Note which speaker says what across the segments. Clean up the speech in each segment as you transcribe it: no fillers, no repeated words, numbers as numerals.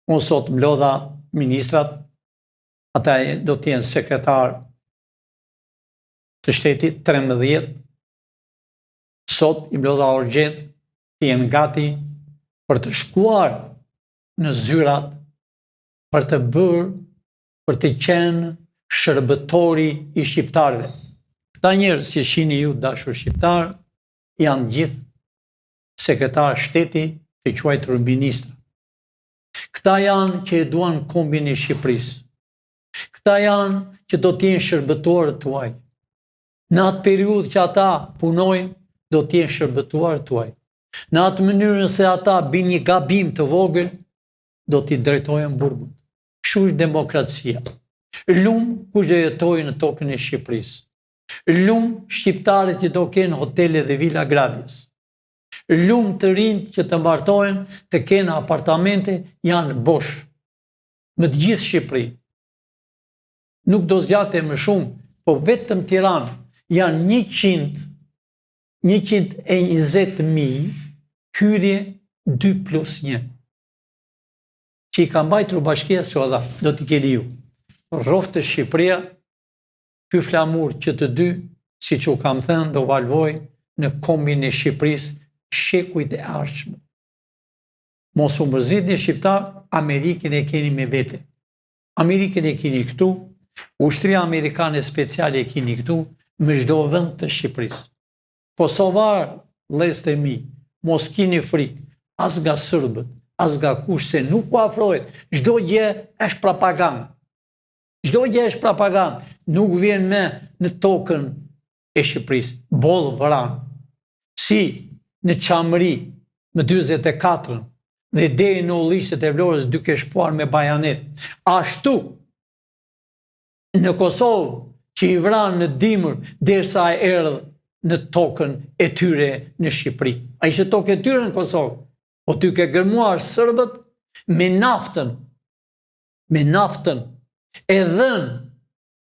Speaker 1: Unë sot mblodha ministrat, ata do t'jenë sekretar të shtetit 13, sot i mblodha urgjent të jenë gati për të shkuar në zyrat, për të bërë, për të qenë shërbëtori i shqiptarëve. Këta njerëz që shihni ju dashur shqiptar, janë gjithë sekretar shteti të quajtur ministra. Këta janë që e duan kombin e Shqipërisë. Këta janë që do t'jenë shërbëtorët tuaj. Në atë periudhë që ata punojnë, do t'jenë shërbëtorët tuaj. Në atë mënyrë se ata bin një gabim të vogël, do t'i drejtojnë burgut. Kështu është demokracia. Lumë kush do jetojë në tokën e Shqipërisë. Lumë shqiptarët që do kenë hotele dhe vila gradjes. Lumë të rinjt që të martohen të kenë apartamente janë bosh. Në të gjithë Shqipëri. Nuk do zgjate më shumë, po vetëm Tiranë janë 120.000 hyrje 2+1. Që i ka mbajtur bashkia Soda, do t'i keni ju. Rroftë Shqipëria, ky flamur që të dy, si që u kam thënë, do valvoj në kombin e Shqipërisë shekujt e ardhshëm. Mos u mërzitni shqiptar, Amerikën e keni me vete. Amerikën e keni këtu, ushtria amerikane speciale e keni këtu, me çdo vend të Shqipërisë. Kosovar, vëllezër e mi, mos keni frikë, as nga sërbët, as nga kush se nuk u afrohet. Çdo gjë është propagandë. Çdo gjë është propagandë. Nuk vjen me në tokën e Shqipërisë. Bollë vran. Si në Çamëri me 44 dhe deri në Ullishtet e Vlorës duke shpuar me bajanet. Ashtu në Kosovë që i vran në dimër derisa e erdhë në tokën e tyre në Shqipëri. A ishte tokë e tyre në Kosovë, po ty ke gërmuar sërbët me naftën e dhënë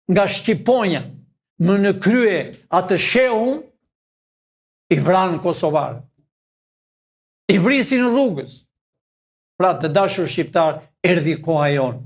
Speaker 1: nga Shqiponja më në krye atë shehun, i vranë kosovarë. I vrisin në rrugës. Pra të dashur shqiptar, erdhi koha jonë.